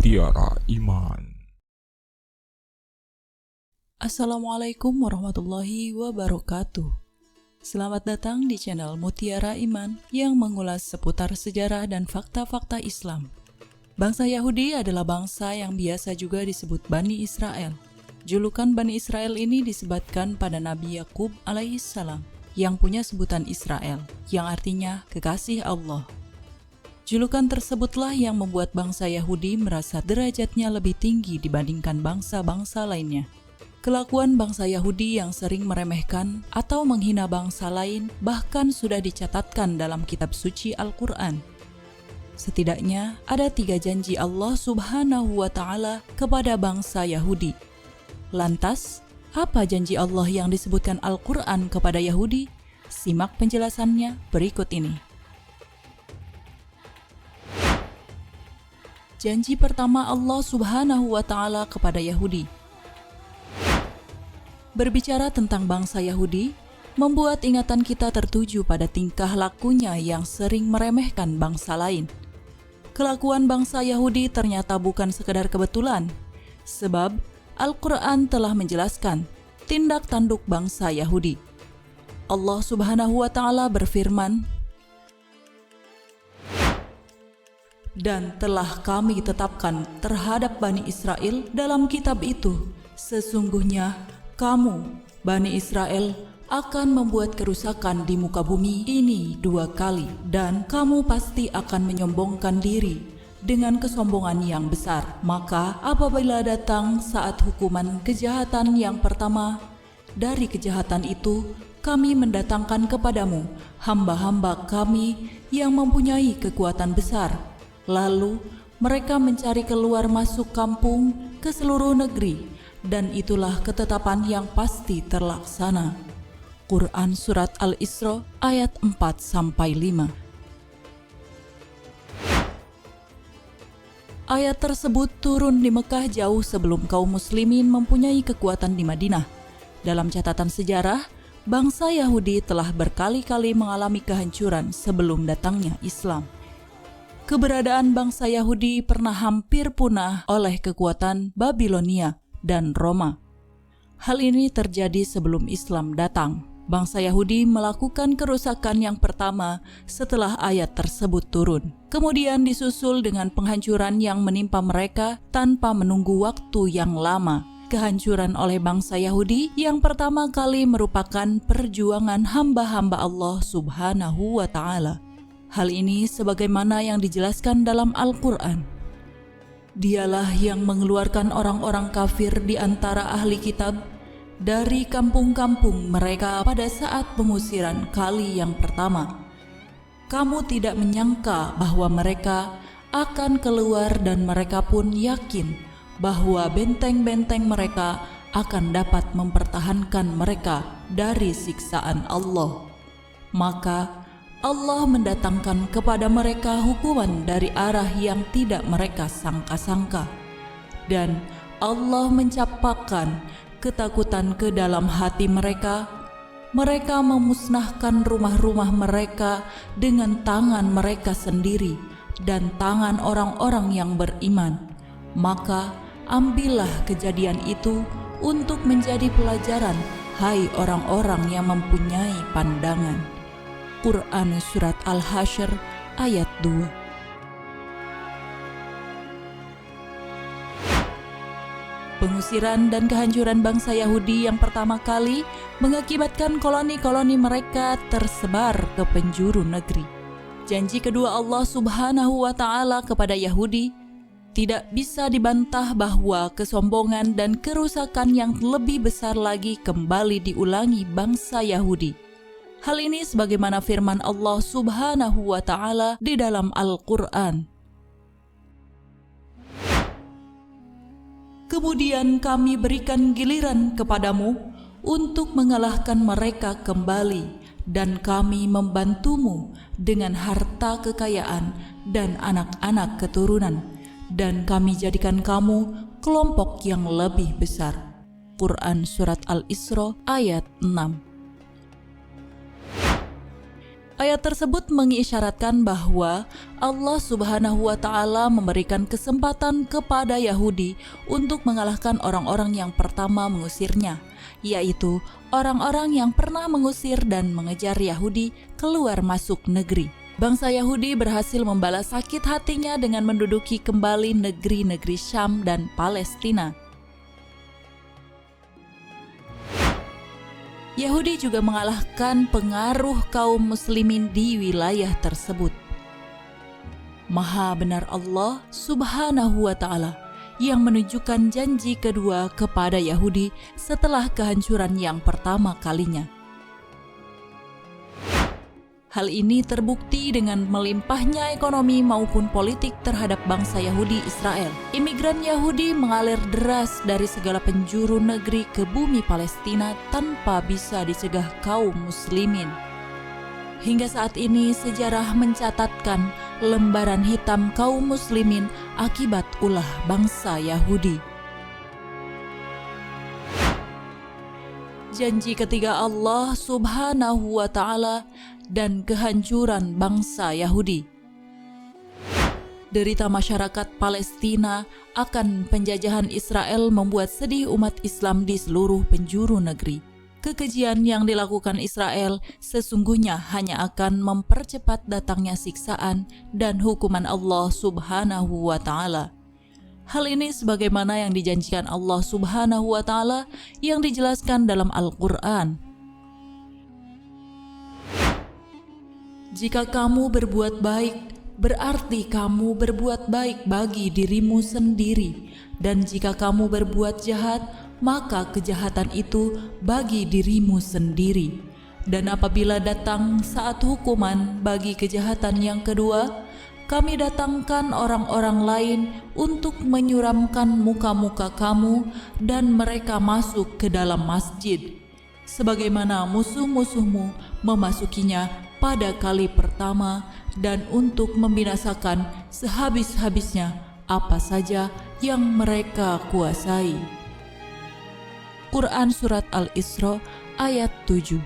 Mutiara Iman. Assalamualaikum warahmatullahi wabarakatuh. Selamat datang di channel Mutiara Iman yang mengulas seputar sejarah dan fakta-fakta Islam. Bangsa Yahudi adalah bangsa yang biasa juga disebut Bani Israel. Julukan Bani Israel ini disebatkan pada Nabi Yakub alaihissalam yang punya sebutan Israel, yang artinya kekasih Allah. Julukan tersebutlah yang membuat bangsa Yahudi merasa derajatnya lebih tinggi dibandingkan bangsa-bangsa lainnya. Kelakuan bangsa Yahudi yang sering meremehkan atau menghina bangsa lain bahkan sudah dicatatkan dalam kitab suci Al-Quran. Setidaknya ada 3 janji Allah Subhanahu wa Ta'ala kepada bangsa Yahudi. Lantas, apa janji Allah yang disebutkan Al-Quran kepada Yahudi? Simak penjelasannya berikut ini. Janji pertama Allah Subhanahu wa Ta'ala kepada Yahudi. Berbicara tentang bangsa Yahudi, membuat ingatan kita tertuju pada tingkah lakunya yang sering meremehkan bangsa lain. Kelakuan bangsa Yahudi ternyata bukan sekedar kebetulan, sebab Al-Quran telah menjelaskan tindak tanduk bangsa Yahudi. Allah Subhanahu wa Ta'ala berfirman, "Dan telah kami tetapkan terhadap Bani Israel dalam kitab itu, sesungguhnya kamu, Bani Israel, akan membuat kerusakan di muka bumi ini 2 kali, dan kamu pasti akan menyombongkan diri dengan kesombongan yang besar. Maka apabila datang saat hukuman kejahatan yang pertama, dari kejahatan itu kami mendatangkan kepadamu hamba-hamba kami yang mempunyai kekuatan besar. Lalu mereka mencari keluar masuk kampung ke seluruh negeri, dan itulah ketetapan yang pasti terlaksana." Quran Surat Al-Isra ayat 4-5. Ayat tersebut turun di Mekah jauh sebelum kaum muslimin mempunyai kekuatan di Madinah. Dalam catatan sejarah, bangsa Yahudi telah berkali-kali mengalami kehancuran sebelum datangnya Islam. Keberadaan bangsa Yahudi pernah hampir punah oleh kekuatan Babilonia dan Roma. Hal ini terjadi sebelum Islam datang. Bangsa Yahudi melakukan kerusakan yang pertama setelah ayat tersebut turun. Kemudian disusul dengan penghancuran yang menimpa mereka tanpa menunggu waktu yang lama. Kehancuran oleh bangsa Yahudi yang pertama kali merupakan perjuangan hamba-hamba Allah Subhanahu wa Ta'ala. Hal ini sebagaimana yang dijelaskan dalam Al-Quran. Dialah yang mengeluarkan orang-orang kafir di antara ahli kitab dari kampung-kampung mereka pada saat pengusiran kali yang pertama. Kamu tidak menyangka bahwa mereka akan keluar, dan mereka pun yakin bahwa benteng-benteng mereka akan dapat mempertahankan mereka dari siksaan Allah. Maka Allah mendatangkan kepada mereka hukuman dari arah yang tidak mereka sangka-sangka, dan Allah mencampakkan ketakutan ke dalam hati mereka. Mereka memusnahkan rumah-rumah mereka dengan tangan mereka sendiri dan tangan orang-orang yang beriman. Maka ambillah kejadian itu untuk menjadi pelajaran, hai orang-orang yang mempunyai pandangan. Quran Surat Al-Hasyr ayat 2. Pengusiran dan kehancuran bangsa Yahudi yang pertama kali mengakibatkan koloni-koloni mereka tersebar ke penjuru negeri. Janji kedua Allah Subhanahu wa Ta'ala kepada Yahudi tidak bisa dibantah bahwa kesombongan dan kerusakan yang lebih besar lagi kembali diulangi bangsa Yahudi. Hal ini sebagaimana firman Allah Subhanahu wa Ta'ala di dalam Al-Quran. Kemudian kami berikan giliran kepadamu untuk mengalahkan mereka kembali, dan kami membantumu dengan harta kekayaan dan anak-anak keturunan, dan kami jadikan kamu kelompok yang lebih besar. Quran Surat Al-Isra ayat 6. Ayat tersebut mengisyaratkan bahwa Allah Subhanahu wa Ta'ala memberikan kesempatan kepada Yahudi untuk mengalahkan orang-orang yang pertama mengusirnya, yaitu orang-orang yang pernah mengusir dan mengejar Yahudi keluar masuk negeri. Bangsa Yahudi berhasil membalas sakit hatinya dengan menduduki kembali negeri-negeri Syam dan Palestina. Yahudi juga mengalahkan pengaruh kaum muslimin di wilayah tersebut. Maha benar Allah Subhanahu wa Ta'ala yang menunjukkan janji kedua kepada Yahudi setelah kehancuran yang pertama kalinya. Hal ini terbukti dengan melimpahnya ekonomi maupun politik terhadap bangsa Yahudi Israel. Imigran Yahudi mengalir deras dari segala penjuru negeri ke bumi Palestina tanpa bisa dicegah kaum muslimin. Hingga saat ini sejarah mencatatkan lembaran hitam kaum muslimin akibat ulah bangsa Yahudi. Janji ketiga Allah Subhanahu wa Ta'ala dan kehancuran bangsa Yahudi. Derita masyarakat Palestina akan penjajahan Israel membuat sedih umat Islam di seluruh penjuru negeri. Kekejian yang dilakukan Israel sesungguhnya hanya akan mempercepat datangnya siksaan dan hukuman Allah Subhanahu wa Ta'ala. Hal ini sebagaimana yang dijanjikan Allah Subhanahu wa Ta'ala yang dijelaskan dalam Al-Quran. Jika kamu berbuat baik, berarti kamu berbuat baik bagi dirimu sendiri. Dan jika kamu berbuat jahat, maka kejahatan itu bagi dirimu sendiri. Dan apabila datang saat hukuman bagi kejahatan yang kedua, kami datangkan orang-orang lain untuk menyuramkan muka-muka kamu dan mereka masuk ke dalam masjid, sebagaimana musuh-musuhmu memasukinya pada kali pertama dan untuk membinasakan sehabis-habisnya apa saja yang mereka kuasai. Quran Surat Al-Isra ayat 7.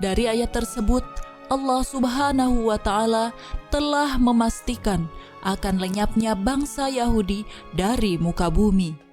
Dari ayat tersebut, Allah Subhanahu wa Ta'ala telah memastikan akan lenyapnya bangsa Yahudi dari muka bumi.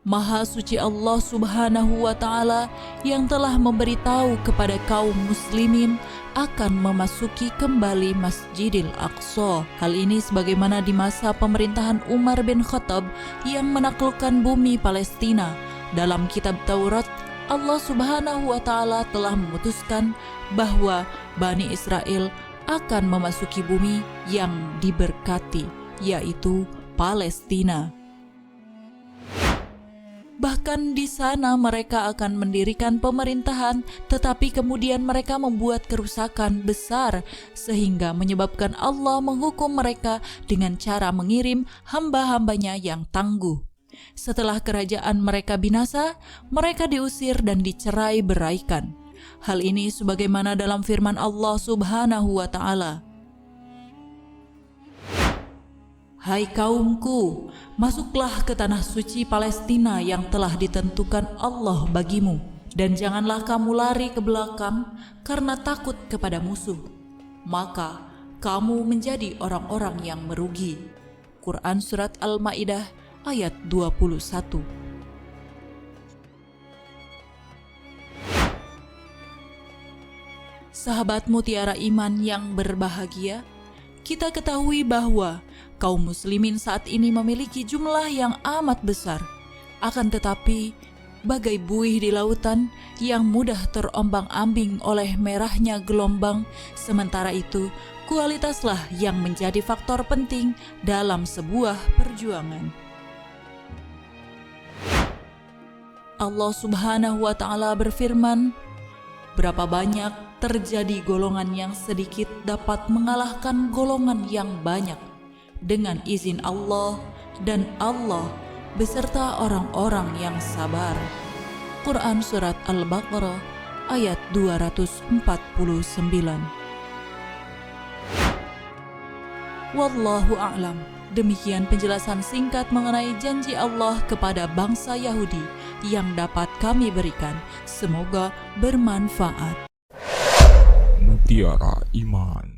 Maha suci Allah Subhanahu wa Ta'ala yang telah memberitahu kepada kaum muslimin akan memasuki kembali Masjidil Aqsa. Hal ini sebagaimana di masa pemerintahan Umar bin Khattab yang menaklukkan bumi Palestina. Dalam kitab Taurat, Allah Subhanahu wa Ta'ala telah memutuskan bahwa Bani Israel akan memasuki bumi yang diberkati, yaitu Palestina. Bahkan di sana mereka akan mendirikan pemerintahan, tetapi kemudian mereka membuat kerusakan besar sehingga menyebabkan Allah menghukum mereka dengan cara mengirim hamba-hambanya yang tangguh. Setelah kerajaan mereka binasa, mereka diusir dan dicerai beraikan. Hal ini sebagaimana dalam firman Allah Subhanahu wa Ta'ala. Hai kaumku, masuklah ke tanah suci Palestina yang telah ditentukan Allah bagimu, dan janganlah kamu lari ke belakang karena takut kepada musuh, maka kamu menjadi orang-orang yang merugi. Quran Surat Al-Ma'idah ayat 21. Sahabat mutiara iman yang berbahagia, kita ketahui bahwa kaum muslimin saat ini memiliki jumlah yang amat besar. Akan tetapi, bagai buih di lautan yang mudah terombang-ambing oleh merahnya gelombang, sementara itu kualitaslah yang menjadi faktor penting dalam sebuah perjuangan. Allah Subhanahu wa Ta'ala berfirman, berapa banyak terjadi golongan yang sedikit dapat mengalahkan golongan yang banyak dengan izin Allah, dan Allah beserta orang-orang yang sabar. Quran Surat Al-Baqarah ayat 249. Wallahu a'lam. Demikian penjelasan singkat mengenai janji Allah kepada bangsa Yahudi yang dapat kami berikan. Semoga bermanfaat. Mutiara Iman.